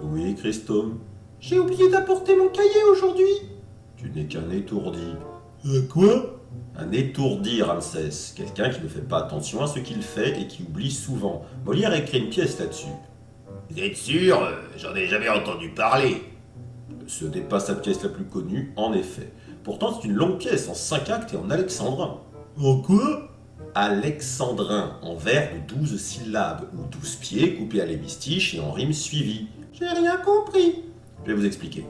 Oui, Christophe. J'ai oublié d'apporter mon cahier aujourd'hui. Tu n'es qu'un étourdi. Quoi? Un étourdi, Ramsès. Quelqu'un qui ne fait pas attention à ce qu'il fait et qui oublie souvent. Molière a écrit une pièce là-dessus. Vous êtes sûr? J'en ai jamais entendu parler. Ce n'est pas sa pièce la plus connue, en effet. Pourtant, c'est une longue pièce en 5 actes et en alexandrin. En quoi? Alexandrin, en vers de 12 syllabes ou 12 pieds coupés à l'hémistiche et en rimes suivies. J'ai rien compris. Je vais vous expliquer.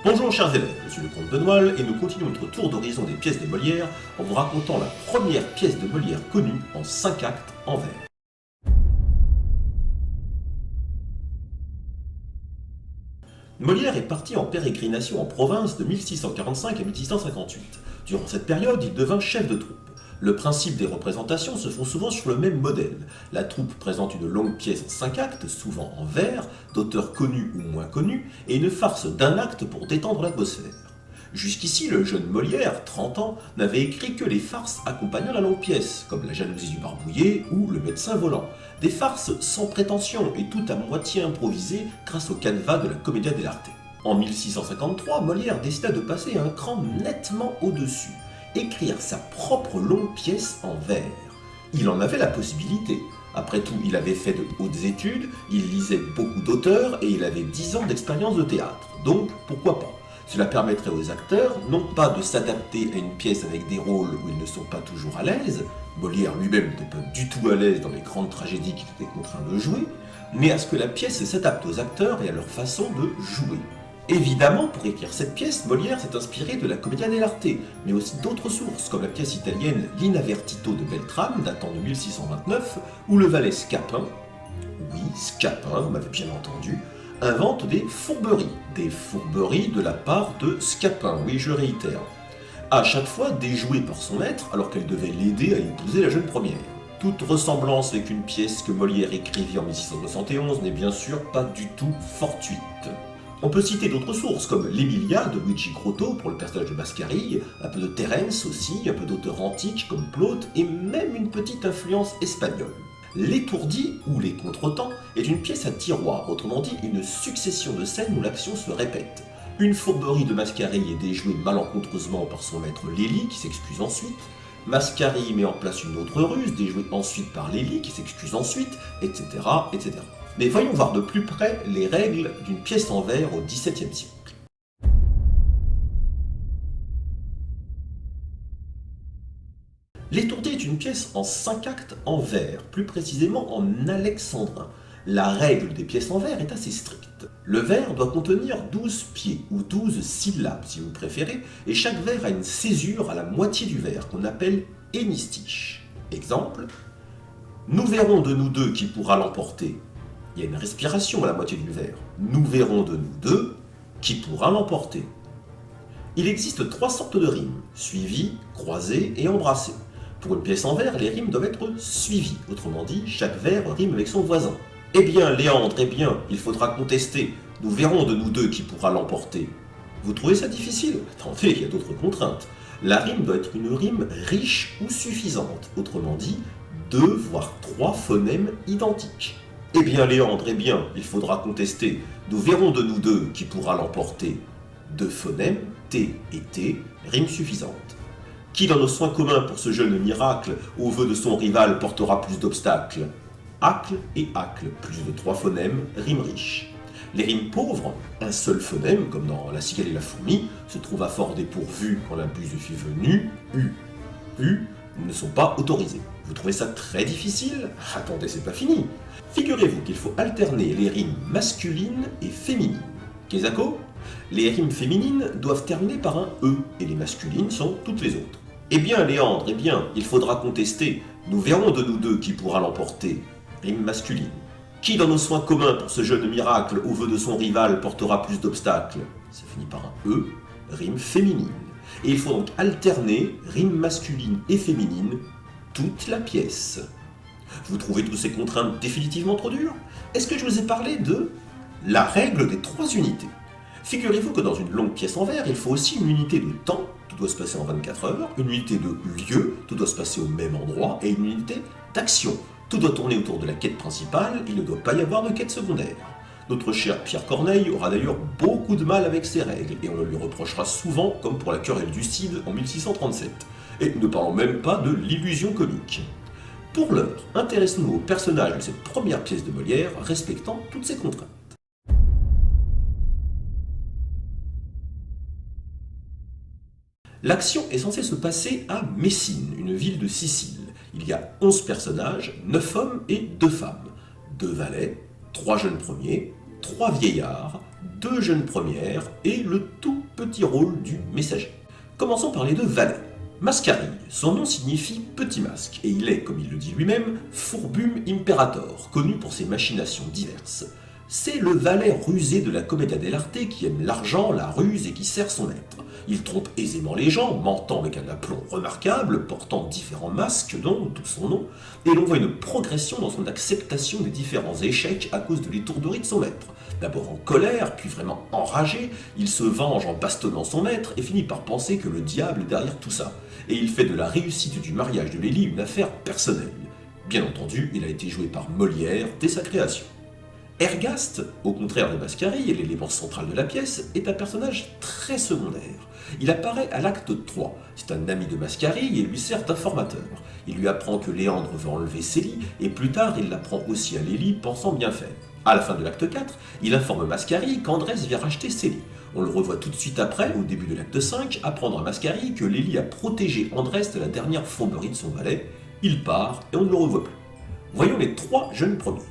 Bonjour chers élèves, je suis le comte de Noiles et nous continuons notre tour d'horizon des pièces de Molière en vous racontant la première pièce de Molière connue en 5 actes en vers. Molière est parti en pérégrination en province de 1645 à 1658. Durant cette période, il devint chef de troupe. Le principe des représentations se font souvent sur le même modèle. La troupe présente une longue pièce en 5 actes, souvent en vers, d'auteurs connus ou moins connus, et une farce d'un acte pour détendre l'atmosphère. Jusqu'ici, le jeune Molière, 30 ans, n'avait écrit que les farces accompagnant la longue pièce, comme La jalousie du barbouillé ou Le médecin volant. Des farces sans prétention et tout à moitié improvisées grâce au canevas de la Commedia dell'arte. En 1653, Molière décida de passer un cran nettement au-dessus, écrire sa propre longue pièce en vers. Il en avait la possibilité. Après tout, il avait fait de hautes études, il lisait beaucoup d'auteurs et il avait 10 ans d'expérience de théâtre. Donc, pourquoi pas? Cela permettrait aux acteurs non pas de s'adapter à une pièce avec des rôles où ils ne sont pas toujours à l'aise, Molière lui-même n'était pas du tout à l'aise dans les grandes tragédies qu'il était contraint de jouer, mais à ce que la pièce s'adapte aux acteurs et à leur façon de jouer. Évidemment, pour écrire cette pièce, Molière s'est inspiré de la Commedia dell'arte, mais aussi d'autres sources, comme la pièce italienne L'Inavertito de Beltrame, datant de 1629, où le valet Scapin, oui, Scapin, vous m'avez bien entendu, invente des fourberies de la part de Scapin, oui, je réitère. À chaque fois déjouée par son maître, alors qu'elle devait l'aider à épouser la jeune première. Toute ressemblance avec une pièce que Molière écrivit en 1671 n'est bien sûr pas du tout fortuite. On peut citer d'autres sources, comme l'Emilia de Luigi Crotto pour le personnage de Mascarille, un peu de Terence aussi, un peu d'auteurs antiques comme Plaute, et même une petite influence espagnole. L'étourdi, ou les contretemps, est une pièce à tiroir, autrement dit une succession de scènes où l'action se répète. Une fourberie de Mascarille est déjouée malencontreusement par son maître Lélie, qui s'excuse ensuite. Mascarille met en place une autre ruse, déjouée ensuite par Lélie, qui s'excuse ensuite, etc., etc. Mais voyons voir de plus près les règles d'une pièce en vers au XVIIe siècle. L'étourdi est une pièce en 5 actes en vers, plus précisément en alexandrin. La règle des pièces en vers est assez stricte. Le vers doit contenir 12 pieds, ou 12 syllabes si vous préférez, et chaque vers a une césure à la moitié du vers, qu'on appelle hémistiche. Exemple, nous verrons de nous deux qui pourra l'emporter. Il y a une respiration à la moitié du vers. Nous verrons de nous deux qui pourra l'emporter. Il existe 3 sortes de rimes, suivies, croisées et embrassées. Pour une pièce en vers, les rimes doivent être suivies, autrement dit, chaque vers rime avec son voisin. Eh bien, Léandre, eh bien, il faudra contester. Nous verrons de nous deux qui pourra l'emporter. Vous trouvez ça difficile? Attendez, il y a d'autres contraintes. La rime doit être une rime riche ou suffisante, autrement dit, 2 voire 3 phonèmes identiques. Eh bien, Léandre, eh bien, il faudra contester. Nous verrons de nous deux qui pourra l'emporter. 2 phonèmes, T et T, rime suffisante. Qui dans nos soins communs pour ce jeune miracle, au vœu de son rival, portera plus d'obstacles? Acle et acle, plus de 3 phonèmes, rime riche. Les rimes pauvres, un seul phonème, comme dans La cigale et la fourmi, se trouve à fort dépourvu quand la buse fut venue, U, ne sont pas autorisées. Vous trouvez ça très difficile? Attendez, c'est pas fini. Figurez-vous qu'il faut alterner les rimes masculines et féminines. Kezako? Les rimes féminines doivent terminer par un E, et les masculines sont toutes les autres. Eh bien, Léandre, eh bien, il faudra contester. Nous verrons de nous deux qui pourra l'emporter. Rime masculine. Qui dans nos soins communs pour ce jeune miracle, au vœu de son rival, portera plus d'obstacles? Ça finit par un E, rime féminine. Et il faut donc alterner rime masculine et féminine toute la pièce. Vous trouvez toutes ces contraintes définitivement trop dures? Est-ce que je vous ai parlé de la règle des 3 unités? Figurez-vous que dans une longue pièce en verre, il faut aussi une unité de temps, tout doit se passer en 24 heures, une unité de lieu, tout doit se passer au même endroit, et une unité d'action. Tout doit tourner autour de la quête principale, il ne doit pas y avoir de quête secondaire. Notre cher Pierre Corneille aura d'ailleurs beaucoup de mal avec ces règles, et on le lui reprochera souvent, comme pour la querelle du Cid en 1637. Et ne parlons même pas de l'illusion comique. Pour l'heure, intéressons-nous au personnage de cette première pièce de Molière, respectant toutes ces contraintes. L'action est censée se passer à Messine, une ville de Sicile. Il y a 11 personnages, 9 hommes et 2 femmes. 2 valets, 3 jeunes premiers, 3 vieillards, 2 jeunes premières et le tout petit rôle du messager. Commençons par les 2 valets. Mascarille, son nom signifie petit masque, et il est, comme il le dit lui-même, Furbum Imperator, connu pour ses machinations diverses. C'est le valet rusé de la Commedia dell'arte qui aime l'argent, la ruse et qui sert son maître. Il trompe aisément les gens, mentant avec un aplomb remarquable, portant différents masques dont tout son nom, et l'on voit une progression dans son acceptation des différents échecs à cause de l'étourderie de son maître. D'abord en colère, puis vraiment enragé, il se venge en bastonnant son maître et finit par penser que le diable est derrière tout ça. Et il fait de la réussite du mariage de Lélie une affaire personnelle. Bien entendu, il a été joué par Molière dès sa création. Ergaste, au contraire de Mascarille et l'élément central de la pièce, est un personnage très secondaire. Il apparaît à l'acte 3. C'est un ami de Mascarille et lui sert d'informateur. Il lui apprend que Léandre veut enlever Célie, et plus tard il l'apprend aussi à Lélie, pensant bien faire. À la fin de l'acte 4, il informe Mascarille qu'Andrès vient racheter Célie. On le revoit tout de suite après, au début de l'acte 5, apprendre à Mascarille que Lélie a protégé Andrès de la dernière fourberie de son valet. Il part et on ne le revoit plus. Voyons les 3 jeunes premiers.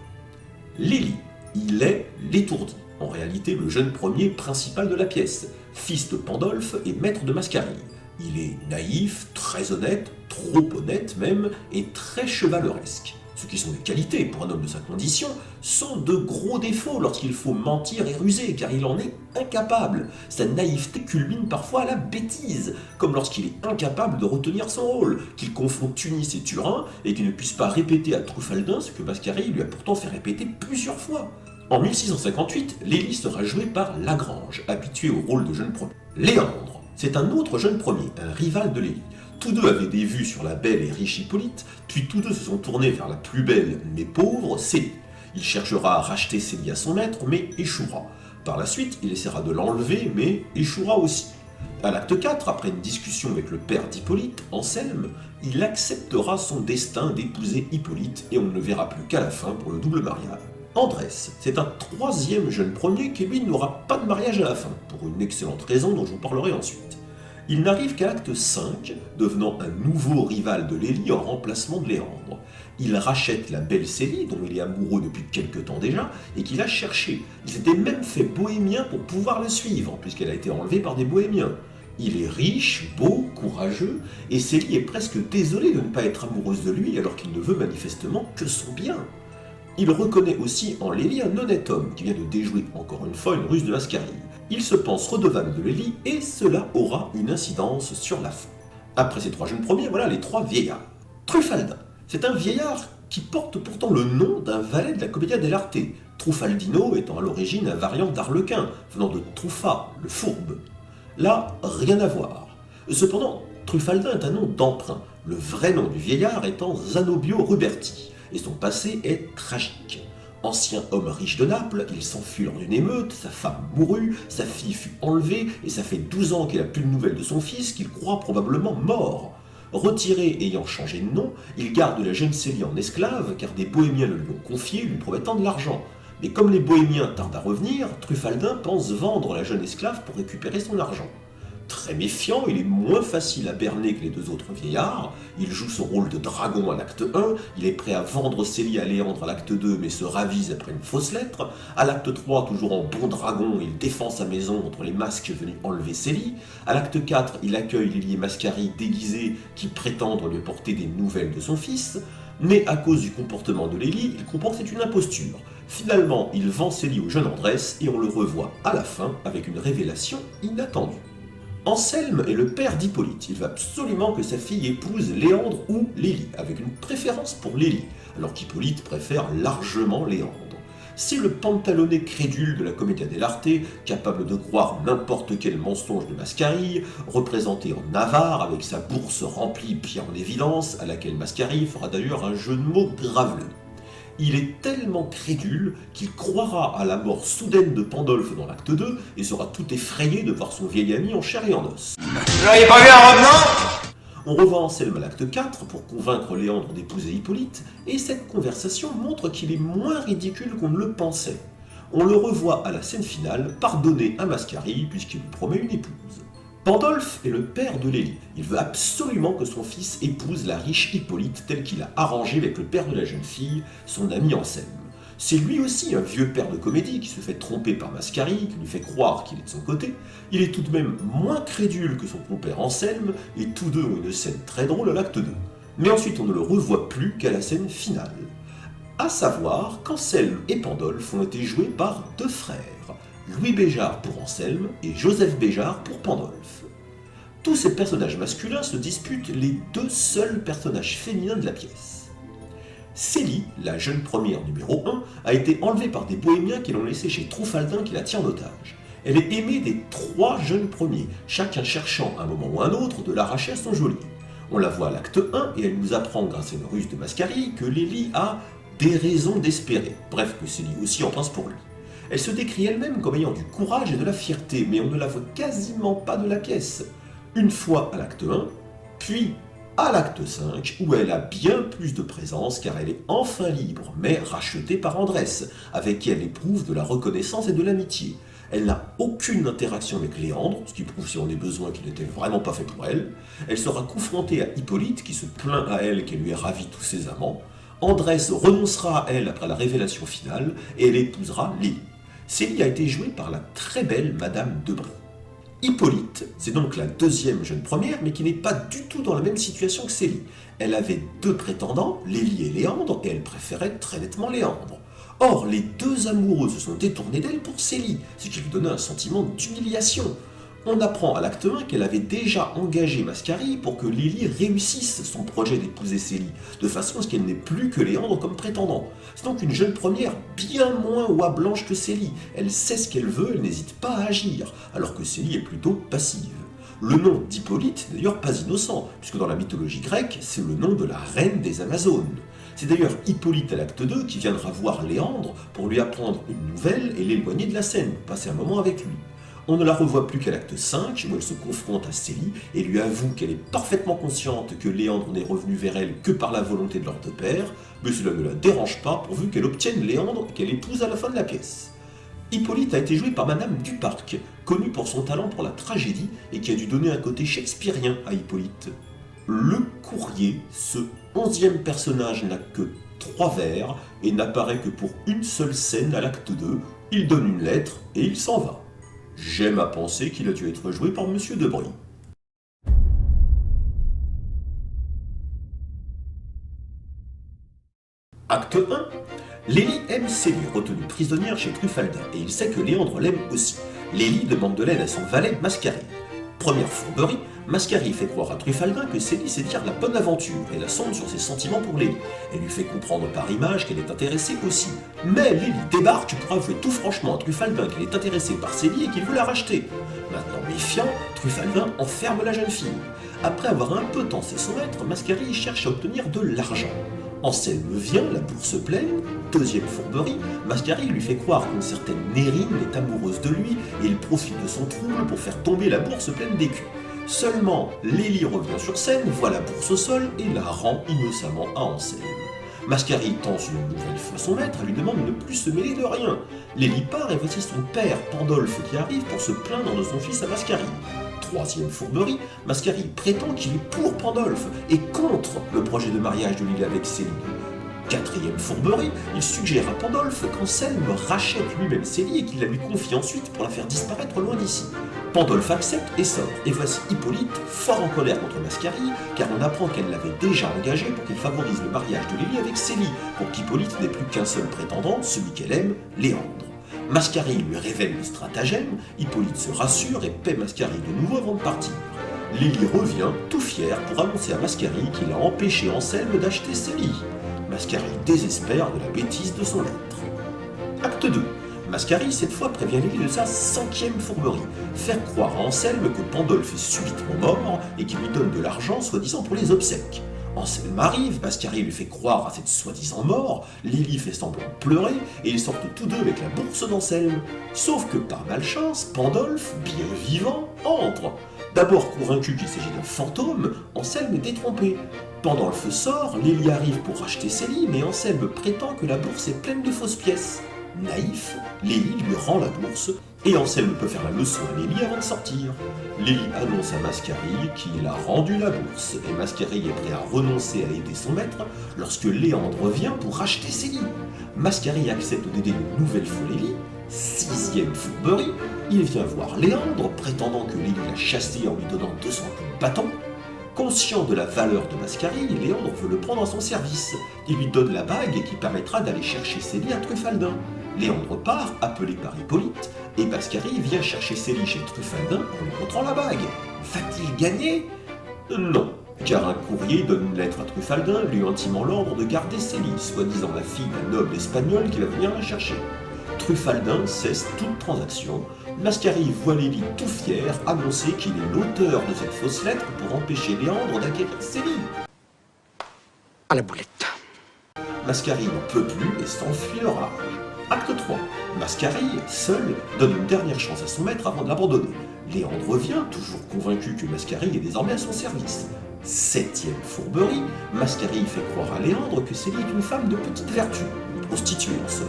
Lélie. Il est l'étourdi, en réalité le jeune premier principal de la pièce, fils de Pandolphe et maître de Mascarille. Il est naïf, très honnête, trop honnête même, et très chevaleresque. Ce qui sont des qualités pour un homme de sa condition, sont de gros défauts lorsqu'il faut mentir et ruser, car il en est incapable. Sa naïveté culmine parfois à la bêtise, comme lorsqu'il est incapable de retenir son rôle, qu'il confond Tunis et Turin, et qu'il ne puisse pas répéter à Truffaldin ce que Mascarille lui a pourtant fait répéter plusieurs fois. En 1658, Lélie sera joué par Lagrange, habitué au rôle de jeune premier. Léandre, c'est un autre jeune premier, un rival de Lélie. Tous deux avaient des vues sur la belle et riche Hippolyte, puis tous deux se sont tournés vers la plus belle mais pauvre Célie. Il cherchera à racheter Célie à son maître, mais échouera. Par la suite, il essaiera de l'enlever, mais échouera aussi. À l'acte 4, après une discussion avec le père d'Hippolyte, Anselme, il acceptera son destin d'épouser Hippolyte et on ne le verra plus qu'à la fin pour le double mariage. Andrès, c'est un 3e jeune premier qui lui n'aura pas de mariage à la fin, pour une excellente raison dont je vous parlerai ensuite. Il n'arrive qu'à l'acte 5, devenant un nouveau rival de Lélie en remplacement de Léandre. Il rachète la belle Célie, dont il est amoureux depuis quelque temps déjà, et qu'il a cherché. Il s'était même fait bohémien pour pouvoir la suivre, puisqu'elle a été enlevée par des bohémiens. Il est riche, beau, courageux, et Célie est presque désolée de ne pas être amoureuse de lui alors qu'il ne veut manifestement que son bien. Il reconnaît aussi en Lélie un honnête homme qui vient de déjouer encore une fois une ruse de Mascarille. Il se pense redevable de Lélie et cela aura une incidence sur la fin. Après ces 3 jeunes premiers, voilà les 3 vieillards. Truffaldin, c'est un vieillard qui porte pourtant le nom d'un valet de la Commedia dell'arte, Truffaldino étant à l'origine un variant d'Arlequin, venant de Truffa, le fourbe. Là, rien à voir. Cependant, Truffaldin est un nom d'emprunt, le vrai nom du vieillard étant Zanobio Ruberti, et son passé est tragique. Ancien homme riche de Naples, il s'enfuit lors d'une émeute, sa femme mourut, sa fille fut enlevée, et ça fait 12 ans qu'il n'a plus de nouvelles de son fils, qu'il croit probablement mort. Retiré ayant changé de nom, il garde la jeune Célie en esclave, car des bohémiens le lui ont confié, lui promettant de l'argent. Mais comme les bohémiens tardent à revenir, Truffaldin pense vendre la jeune esclave pour récupérer son argent. Très méfiant, il est moins facile à berner que les 2 autres vieillards. Il joue son rôle de dragon à l'acte 1, il est prêt à vendre Célie à Léandre à l'acte 2 mais se ravise après une fausse lettre. À l'acte 3, toujours en bon dragon, il défend sa maison contre les masques venus enlever Célie. À l'acte 4, il accueille Lélie et Mascarille déguisés qui prétendent lui apporter des nouvelles de son fils. Mais à cause du comportement de Lélie, il comprend que c'est une imposture. Finalement, il vend Célie au jeune Andrès et on le revoit à la fin avec une révélation inattendue. Anselme est le père d'Hippolyte. Il veut absolument que sa fille épouse Léandre ou Lélie, avec une préférence pour Lélie. alors qu'Hippolyte préfère largement Léandre. C'est le pantalonné crédule de la Commedia dell'arte, capable de croire n'importe quel mensonge de Mascarille, représenté en avare avec sa bourse remplie bien en évidence, à laquelle Mascarille fera d'ailleurs un jeu de mots graveleux. Il est tellement crédule qu'il croira à la mort soudaine de Pandolfe dans l'acte 2 et sera tout effrayé de voir son vieil ami en chair et en os. Vous n'auriez pas vu un revenant ? On revoit Anselme à l'acte 4 pour convaincre Léandre d'épouser Hippolyte, et cette conversation montre qu'il est moins ridicule qu'on ne le pensait. On le revoit à la scène finale pardonner à Mascarille puisqu'il lui promet une épouse. Pandolfe est le père de Lélie. Il veut absolument que son fils épouse la riche Hippolyte tel qu'il a arrangé avec le père de la jeune fille, son ami Anselme. C'est lui aussi un vieux père de comédie qui se fait tromper par Mascarille, qui lui fait croire qu'il est de son côté. Il est tout de même moins crédule que son compère Anselme, et tous deux ont une scène très drôle à l'acte 2. Mais ensuite on ne le revoit plus qu'à la scène finale. À savoir qu'Anselme et Pandolfe ont été joués par deux frères, Louis Béjart pour Anselme et Joseph Béjart pour Pandolfe. Tous ces personnages masculins se disputent les deux seuls personnages féminins de la pièce. Célie, la jeune première numéro 1, a été enlevée par des bohémiens qui l'ont laissée chez Troufaldin qui la tient en otage. Elle est aimée des trois jeunes premiers, chacun cherchant à un moment ou à un autre de l'arracher à son geôlier. On la voit à l'acte 1 et elle nous apprend grâce à une ruse de Mascarille que Lélie a des raisons d'espérer, bref que Célie aussi en pense pour lui. Elle se décrit elle-même comme ayant du courage et de la fierté, mais on ne la voit quasiment pas de la pièce. Une fois à l'acte 1, puis à l'acte 5, où elle a bien plus de présence car elle est enfin libre, mais rachetée par Andrès, avec qui elle éprouve de la reconnaissance et de l'amitié. Elle n'a aucune interaction avec Léandre, ce qui prouve si on est besoin qu'il n'était vraiment pas fait pour elle. Elle sera confrontée à Hippolyte qui se plaint à elle qu'elle lui ait ravi tous ses amants. Andrès renoncera à elle après la révélation finale et elle épousera Lélie. Célie a été jouée par la très belle Madame Debray. Hippolyte, c'est donc la deuxième jeune première, mais qui n'est pas du tout dans la même situation que Célie. Elle avait deux prétendants, Lélie et Léandre, et elle préférait très nettement Léandre. Or, les deux amoureux se sont détournés d'elle pour Célie, ce qui lui donnait un sentiment d'humiliation. On apprend à l'acte 1 qu'elle avait déjà engagé Mascarille pour que Lélie réussisse son projet d'épouser Célie, de façon à ce qu'elle n'ait plus que Léandre comme prétendant. C'est donc une jeune première bien moins oie blanche que Célie. Elle sait ce qu'elle veut, elle n'hésite pas à agir, alors que Célie est plutôt passive. Le nom d'Hippolyte n'est d'ailleurs pas innocent, puisque dans la mythologie grecque, c'est le nom de la reine des Amazones. C'est d'ailleurs Hippolyte à l'acte 2 qui viendra voir Léandre pour lui apprendre une nouvelle et l'éloigner de la scène, passer un moment avec lui. On ne la revoit plus qu'à l'acte 5, où elle se confronte à Célie et lui avoue qu'elle est parfaitement consciente que Léandre n'est revenu vers elle que par la volonté de leur deux pères, mais cela ne la dérange pas pourvu qu'elle obtienne Léandre et qu'elle épouse à la fin de la pièce. Hippolyte a été jouée par Madame Duparc, connue pour son talent pour la tragédie et qui a dû donner un côté shakespearien à Hippolyte. Le courrier, ce 11e personnage n'a que 3 vers et n'apparaît que pour une seule scène à l'acte 2, il donne une lettre et il s'en va. J'aime à penser qu'il a dû être joué par Monsieur Debray. Acte 1. Lélie aime Célie, retenue prisonnière chez Truffaldin, et il sait que Léandre l'aime aussi. Lélie demande de l'aide à son valet Mascarille. Première fourberie, Mascarille fait croire à Truffaldin que Célie sait dire la bonne aventure et la sonde sur ses sentiments pour Lélie. Elle lui fait comprendre par image qu'elle est intéressée aussi. Mais Lélie débarque pour avouer tout franchement à Truffaldin qu'elle est intéressée par Célie et qu'il veut la racheter. Maintenant méfiant, Truffaldin enferme la jeune fille. Après avoir un peu tensé son maître, Mascarille cherche à obtenir de l'argent. Anselme vient, la bourse pleine, deuxième fourberie, Mascarille lui fait croire qu'une certaine Nérine est amoureuse de lui et il profite de son trouble pour faire tomber la bourse pleine d'écus. Seulement, Lélie revient sur scène, voit la bourse au sol et la rend innocemment à Anselme. Mascarille tense une nouvelle fois son maître et lui demande de ne plus se mêler de rien. Lélie part et voici son père, Pandolfe, qui arrive pour se plaindre de son fils à Mascarille. Troisième fourberie, Mascarille prétend qu'il est pour Pandolfe et contre le projet de mariage de Lélie avec Célie. Quatrième fourberie, il suggère à Pandolfe qu'Anselme rachète lui-même Célie et qu'il la lui confie ensuite pour la faire disparaître loin d'ici. Pandolfe accepte et sort, et voici Hippolyte, fort en colère contre Mascarille, car on apprend qu'elle l'avait déjà engagé pour qu'il favorise le mariage de Lélie avec Célie, pour qu'Hippolyte n'ait plus qu'un seul prétendant, celui qu'elle aime, Léandre. Mascarille lui révèle le stratagème, Hippolyte se rassure et paie Mascarille de nouveau avant de partir. Lélie revient, tout fier, pour annoncer à Mascarille qu'il a empêché Anselme d'acheter Célie. Mascari désespère de la bêtise de son maître. Acte 2. Mascari, cette fois, prévient Lélie de sa 5e fourberie. Faire croire à Anselme que Pandolfe est subitement mort et qu'il lui donne de l'argent, soi-disant pour les obsèques. Anselme arrive, Mascari lui fait croire à cette soi-disant mort, Lélie fait semblant de pleurer, et ils sortent tous deux avec la bourse d'Anselme. Sauf que par malchance, Pandolfe, bien vivant, entre. D'abord convaincu qu'il s'agit d'un fantôme, Anselme est détrompé. Pandolfe sort, Lélie arrive pour racheter Célie, mais Anselme prétend que la bourse est pleine de fausses pièces. Naïf, Lélie lui rend la bourse, et Anselme peut faire la leçon à Lélie avant de sortir. Lélie annonce à Mascari qu'il a rendu la bourse, et Mascari est prêt à renoncer à aider son maître lorsque Léandre revient pour racheter Célie. Mascari accepte d'aider une nouvelle fois Lélie. 6e fourberie, il vient voir Léandre, prétendant que Lélie l'a chassé en lui donnant 200 coups de bâton. Conscient de la valeur de Mascari, Léandre veut le prendre à son service. Il lui donne la bague qui permettra d'aller chercher Célie à Truffaldin. Léandre part, appelé par Hippolyte, et Mascari vient chercher Célie chez Truffaldin en lui montrant la bague. Va-t-il gagner ? Non, car un courrier donne une lettre à Truffaldin lui intimant l'ordre de garder Célie, soi-disant la fille d'un noble espagnol qui va venir la chercher. Truffaldin cesse toute transaction. Mascari voit Lélie tout fier annoncer qu'il est l'auteur de cette fausse lettre pour empêcher Léandre d'acquérir Célie. À la boulette. Mascari n'en peut plus et s'enfuit de rage. Acte 3. Mascari, seul, donne une dernière chance à son maître avant de l'abandonner. Léandre revient, toujours convaincu que Mascari est désormais à son service. 7e fourberie, Mascari fait croire à Léandre que Célie est une femme de petite vertu, une prostituée en somme.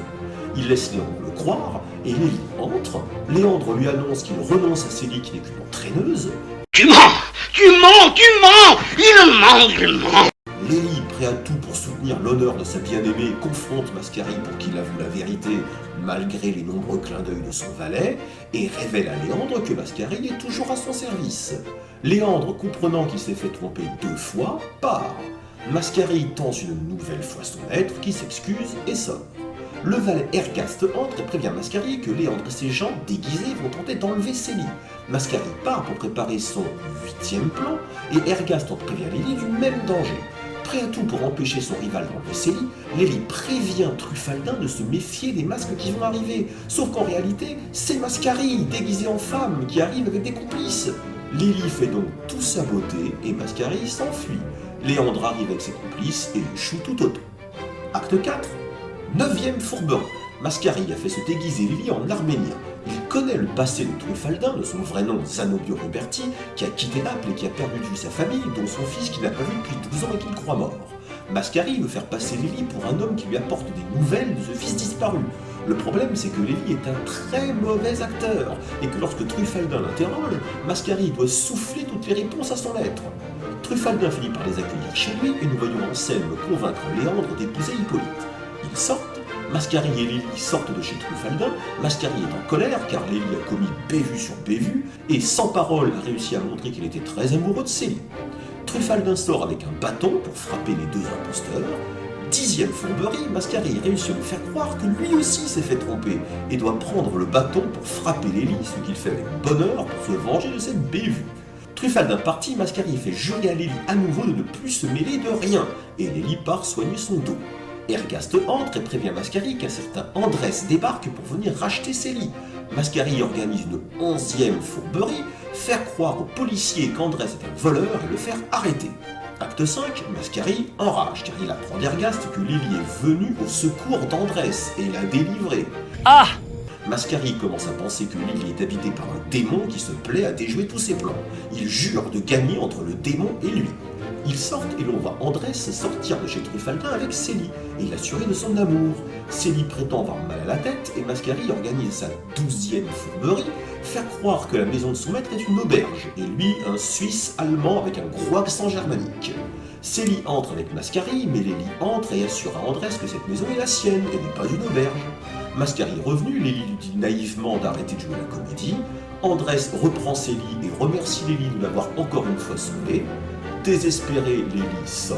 Il laisse Léandre le croire, et Lélie entre. Léandre lui annonce qu'il renonce à Célie qui n'est qu'une entraîneuse. Tu mens! Tu mens! Tu mens! Il ment! Lélie, prêt à tout pour soutenir l'honneur de sa bien-aimée, confronte Mascari pour qu'il avoue la vérité, malgré les nombreux clins d'œil de son valet, et révèle à Léandre que Mascari est toujours à son service. Léandre, comprenant qu'il s'est fait tromper 2 fois, part. Mascari tense une nouvelle fois son maître, qui s'excuse et sort. Le valet Ergaste entre et prévient Mascari que Léandre et ses gens déguisés vont tenter d'enlever Célie. Mascari part pour préparer son 8e plan, et Ergaste en prévient Lélie du même danger. Prêt à tout pour empêcher son rival d'enlever Célie, Lélie prévient Truffaldin de se méfier des masques qui vont arriver. Sauf qu'en réalité, c'est Mascari, déguisé en femme, qui arrive avec des complices. Lélie fait donc tout saboter et Mascari s'enfuit. Léandre arrive avec ses complices et échoue tout autant. Acte 4. 9e fourberie. Mascari a fait se déguiser Lélie en arménien. Il connaît le passé de Truffaldin, de son vrai nom Zanobio Ruberti, qui a quitté Naples et qui a perdu de vue sa famille, dont son fils qu'il n'a pas vu depuis 12 ans et qu'il croit mort. Mascari veut faire passer Lélie pour un homme qui lui apporte des nouvelles de ce fils disparu. Le problème, c'est que Lélie est un très mauvais acteur, et que lorsque Truffaldin l'interroge, Mascari doit souffler toutes les réponses à son maître. Truffaldin finit par les accueillir chez lui, et nous voyons Anselme convaincre Léandre d'épouser Hippolyte. Ils sortent, Mascari et Lélie sortent de chez Truffaldin. Mascari est en colère car Lélie a commis bévue sur bévue et sans parole a réussi à montrer qu'il était très amoureux de Célie. Truffaldin sort avec un bâton pour frapper les 2 imposteurs. 10e fourberie, Mascari réussit à lui faire croire que lui aussi s'est fait tromper et doit prendre le bâton pour frapper Lélie, ce qu'il fait avec bonheur pour se venger de cette bévue. Truffaldin parti, Mascari fait jurer à Lélie à nouveau de ne plus se mêler de rien et Lélie part soigner son dos. Ergaste entre et prévient Mascari qu'un certain Andrès débarque pour venir racheter Célie. Mascari organise une 11e fourberie, faire croire aux policiers qu'Andrès est un voleur et le faire arrêter. Acte 5, Mascari enrage car il apprend d'Ergaste que Lélie est venue au secours d'Andrès et l'a délivré. Ah! Mascari commence à penser que Lélie est habitée par un démon qui se plaît à déjouer tous ses plans. Il jure de gagner entre le démon et lui. Ils sortent et l'on voit Andrès sortir de chez Truffaldin avec Célie et l'assurer de son amour. Célie prétend avoir mal à la tête et Mascari organise sa 12e fourberie, faire croire que la maison de son maître est une auberge et lui un Suisse allemand avec un gros accent germanique. Célie entre avec Mascari, mais Lélie entre et assure à Andrès que cette maison est la sienne et n'est pas une auberge. Mascari revenu, Lélie lui dit naïvement d'arrêter de jouer la comédie. Andrès reprend Célie et remercie Lélie de l'avoir encore une fois sauvée. Désespéré, Lélie sort,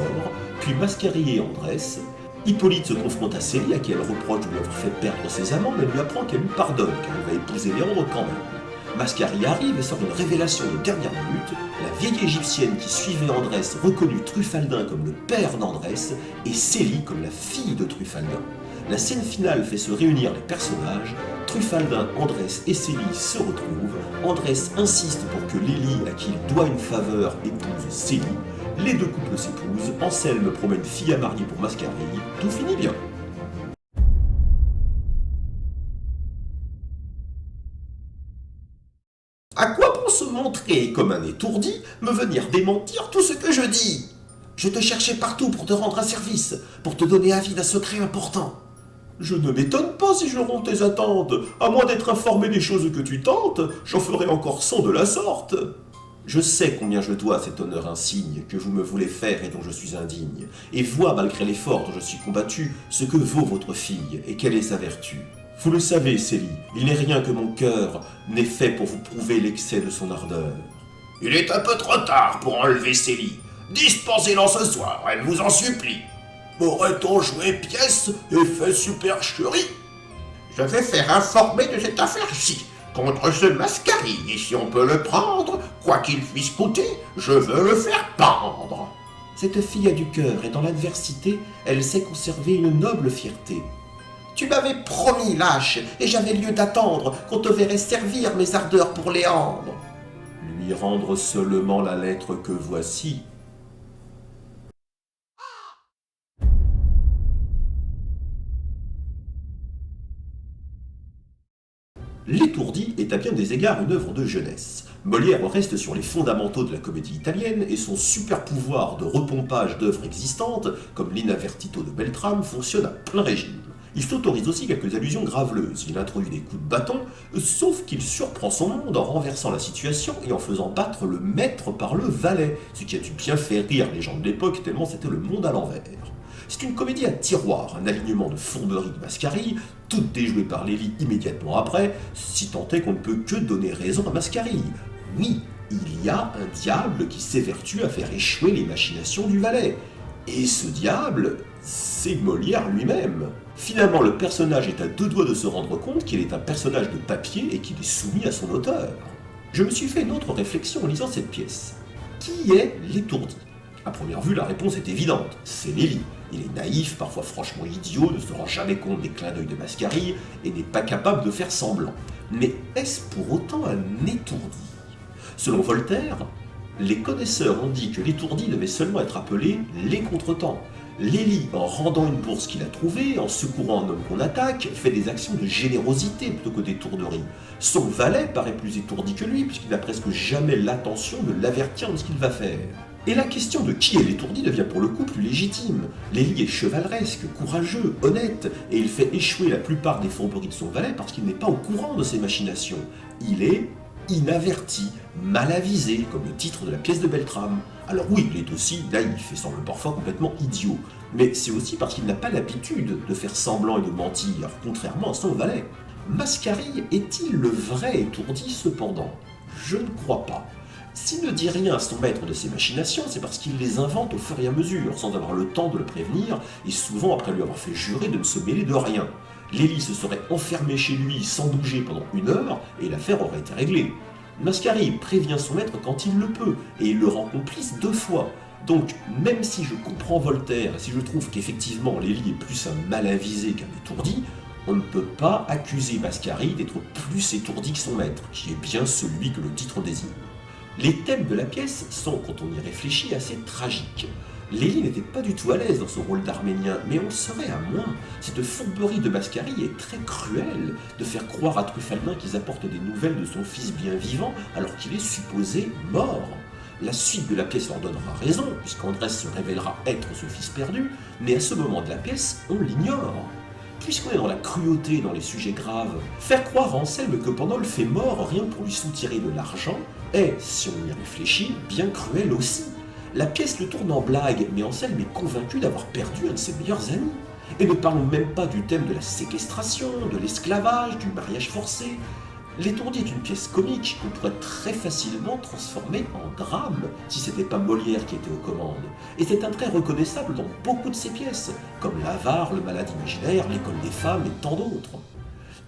puis Mascari et Andrès. Hippolyte se confronte à Célie, à qui elle reproche de lui avoir fait perdre ses amants, mais lui apprend qu'elle lui pardonne, car elle va épouser Léandre quand même. Mascari arrive et sort une révélation de dernière minute. La vieille égyptienne qui suivait Andrès reconnut Truffaldin comme le père d'Andrès et Célie comme la fille de Truffaldin. La scène finale fait se réunir les personnages. Truffaldin, Andrès et Célie se retrouvent. Andrès insiste pour que Lélie, à qui il doit une faveur, épouse Célie. Les deux couples s'épousent. Anselme promet une fille à marier pour Mascari. Tout finit bien. À quoi bon se montrer comme un étourdi, me venir démentir tout ce que je dis? Je te cherchais partout pour te rendre un service, pour te donner avis d'un secret important. Je ne m'étonne pas si je romps tes attentes. À moins d'être informé des choses que tu tentes, j'en ferai encore 100 de la sorte. Je sais combien je dois à cet honneur insigne que vous me voulez faire et dont je suis indigne, et vois, malgré l'effort dont je suis combattu, ce que vaut votre fille et quelle est sa vertu. Vous le savez, Célie, il n'est rien que mon cœur n'ait fait pour vous prouver l'excès de son ardeur. Il est un peu trop tard pour enlever Célie. Dispensez-l'en ce soir, elle vous en supplie. Aurait-on joué pièce et fait supercherie? Je vais faire informer de cette affaire-ci contre ce Mascari, et si on peut le prendre, quoi qu'il puisse coûter, je veux le faire pendre. Cette fille a du cœur, et dans l'adversité, elle sait conserver une noble fierté. Tu m'avais promis, lâche, et j'avais lieu d'attendre qu'on te verrait servir mes ardeurs pour Léandre. Lui rendre seulement la lettre que voici. L'étourdi est à bien des égards une œuvre de jeunesse. Molière reste sur les fondamentaux de la comédie italienne et son super pouvoir de repompage d'œuvres existantes, comme l'Inavertito de Beltrame, fonctionne à plein régime. Il s'autorise aussi quelques allusions graveleuses, il introduit des coups de bâton, sauf qu'il surprend son monde en renversant la situation et en faisant battre le maître par le valet, ce qui a dû bien faire rire les gens de l'époque tellement c'était le monde à l'envers. C'est une comédie à tiroir, un alignement de fourberies de Mascari, toutes déjouées par Lélie immédiatement après, si tant est qu'on ne peut que donner raison à Mascari. Oui, il y a un diable qui s'évertue à faire échouer les machinations du valet. Et ce diable, c'est Molière lui-même. Finalement, le personnage est à deux doigts de se rendre compte qu'il est un personnage de papier et qu'il est soumis à son auteur. Je me suis fait une autre réflexion en lisant cette pièce. Qui est l'étourdi? À première vue, la réponse est évidente, c'est Lélie. Il est naïf, parfois franchement idiot, ne se rend jamais compte des clins d'œil de Mascari et n'est pas capable de faire semblant. Mais est-ce pour autant un étourdi? Selon Voltaire, les connaisseurs ont dit que l'étourdi devait seulement être appelé les contretemps. Lélie, en rendant une bourse qu'il a trouvée, en secourant un homme qu'on attaque, fait des actions de générosité plutôt que d'étourderie. Son valet paraît plus étourdi que lui, puisqu'il n'a presque jamais l'attention de l'avertir de ce qu'il va faire. Et la question de qui est l'étourdi devient pour le coup plus légitime. Lélie est chevaleresque, courageux, honnête, et il fait échouer la plupart des fourberies de son valet parce qu'il n'est pas au courant de ses machinations. Il est inaverti, mal avisé, comme le titre de la pièce de Beltrame. Alors oui, il est aussi naïf et semble parfois complètement idiot, mais c'est aussi parce qu'il n'a pas l'habitude de faire semblant et de mentir, contrairement à son valet. Mascari est-il le vrai étourdi cependant? Je ne crois pas. S'il ne dit rien à son maître de ses machinations, c'est parce qu'il les invente au fur et à mesure, sans avoir le temps de le prévenir, et souvent après lui avoir fait jurer de ne se mêler de rien. Lélie se serait enfermée chez lui sans bouger pendant 1 heure, et l'affaire aurait été réglée. Mascari prévient son maître quand il le peut, et il le rend complice 2 fois. Donc, même si je comprends Voltaire, et si je trouve qu'effectivement Lélie est plus un mal avisé qu'un étourdi, on ne peut pas accuser Mascari d'être plus étourdi que son maître, qui est bien celui que le titre désigne. Les thèmes de la pièce sont, quand on y réfléchit, assez tragiques. Lélie n'était pas du tout à l'aise dans son rôle d'Arménien, mais on serait à moins. Cette fourberie de Mascari est très cruelle, de faire croire à Truffaldin qu'ils apportent des nouvelles de son fils bien vivant alors qu'il est supposé mort. La suite de la pièce leur donnera raison, puisqu'Andrès se révélera être ce fils perdu, mais à ce moment de la pièce, on l'ignore. Puisqu'on est dans la cruauté et dans les sujets graves, faire croire à Anselme que Pandore fait mort rien pour lui soutirer de l'argent est, si on y réfléchit, bien cruel aussi. La pièce le tourne en blague, mais Anselme est convaincu d'avoir perdu un de ses meilleurs amis. Et ne parlons même pas du thème de la séquestration, de l'esclavage, du mariage forcé. L'étourdi est une pièce comique qu'on pourrait très facilement transformer en drame si c'était pas Molière qui était aux commandes. Et c'est un trait reconnaissable dans beaucoup de ses pièces, comme L'Avare, Le Malade imaginaire, L'École des femmes et tant d'autres.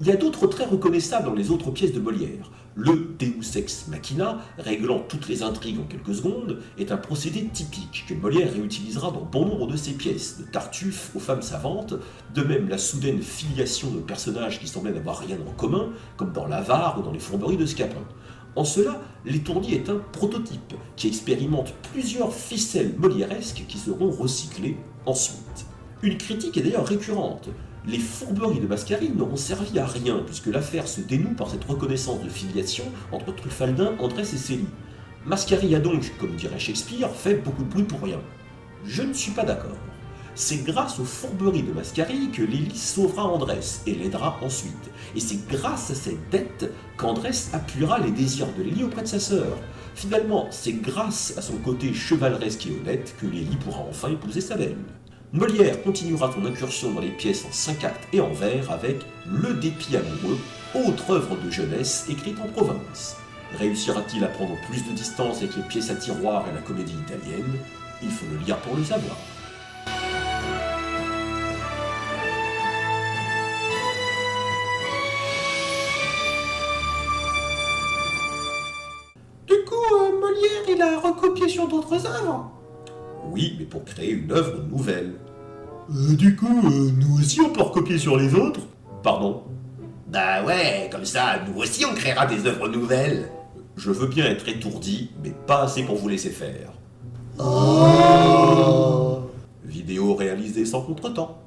Il y a d'autres traits reconnaissables dans les autres pièces de Molière. Le Deus ex machina, réglant toutes les intrigues en quelques secondes, est un procédé typique que Molière réutilisera dans bon nombre de ses pièces, de Tartuffe aux femmes savantes, de même la soudaine filiation de personnages qui semblaient n'avoir rien en commun, comme dans l'Avare ou dans les Fourberies de Scapin. En cela, L'étourdi est un prototype qui expérimente plusieurs ficelles molièresques qui seront recyclées ensuite. Une critique est d'ailleurs récurrente. Les fourberies de Mascarille n'auront servi à rien puisque l'affaire se dénoue par cette reconnaissance de filiation entre Truffaldin, Andrès et Célie. Mascarille a donc, comme dirait Shakespeare, fait beaucoup de bruit pour rien. Je ne suis pas d'accord. C'est grâce aux fourberies de Mascarille que Lélie sauvera Andrès et l'aidera ensuite. Et c'est grâce à cette dette qu'Andrès appuiera les désirs de Lélie auprès de sa sœur. Finalement, c'est grâce à son côté chevaleresque et honnête que Lélie pourra enfin épouser sa belle. Molière continuera son incursion dans les pièces en 5 actes et en vers avec Le dépit amoureux, autre œuvre de jeunesse écrite en province. Réussira-t-il à prendre plus de distance avec les pièces à tiroir et la comédie italienne? Il faut le lire pour le savoir. Du coup, Molière, il a recopié sur d'autres œuvres. Oui, mais pour créer une œuvre nouvelle. Du coup, nous aussi on peut recopier sur les autres? Pardon? Bah ouais, comme ça, nous aussi on créera des œuvres nouvelles. Je veux bien être étourdi, mais pas assez pour vous laisser faire. Vidéo réalisée sans contretemps.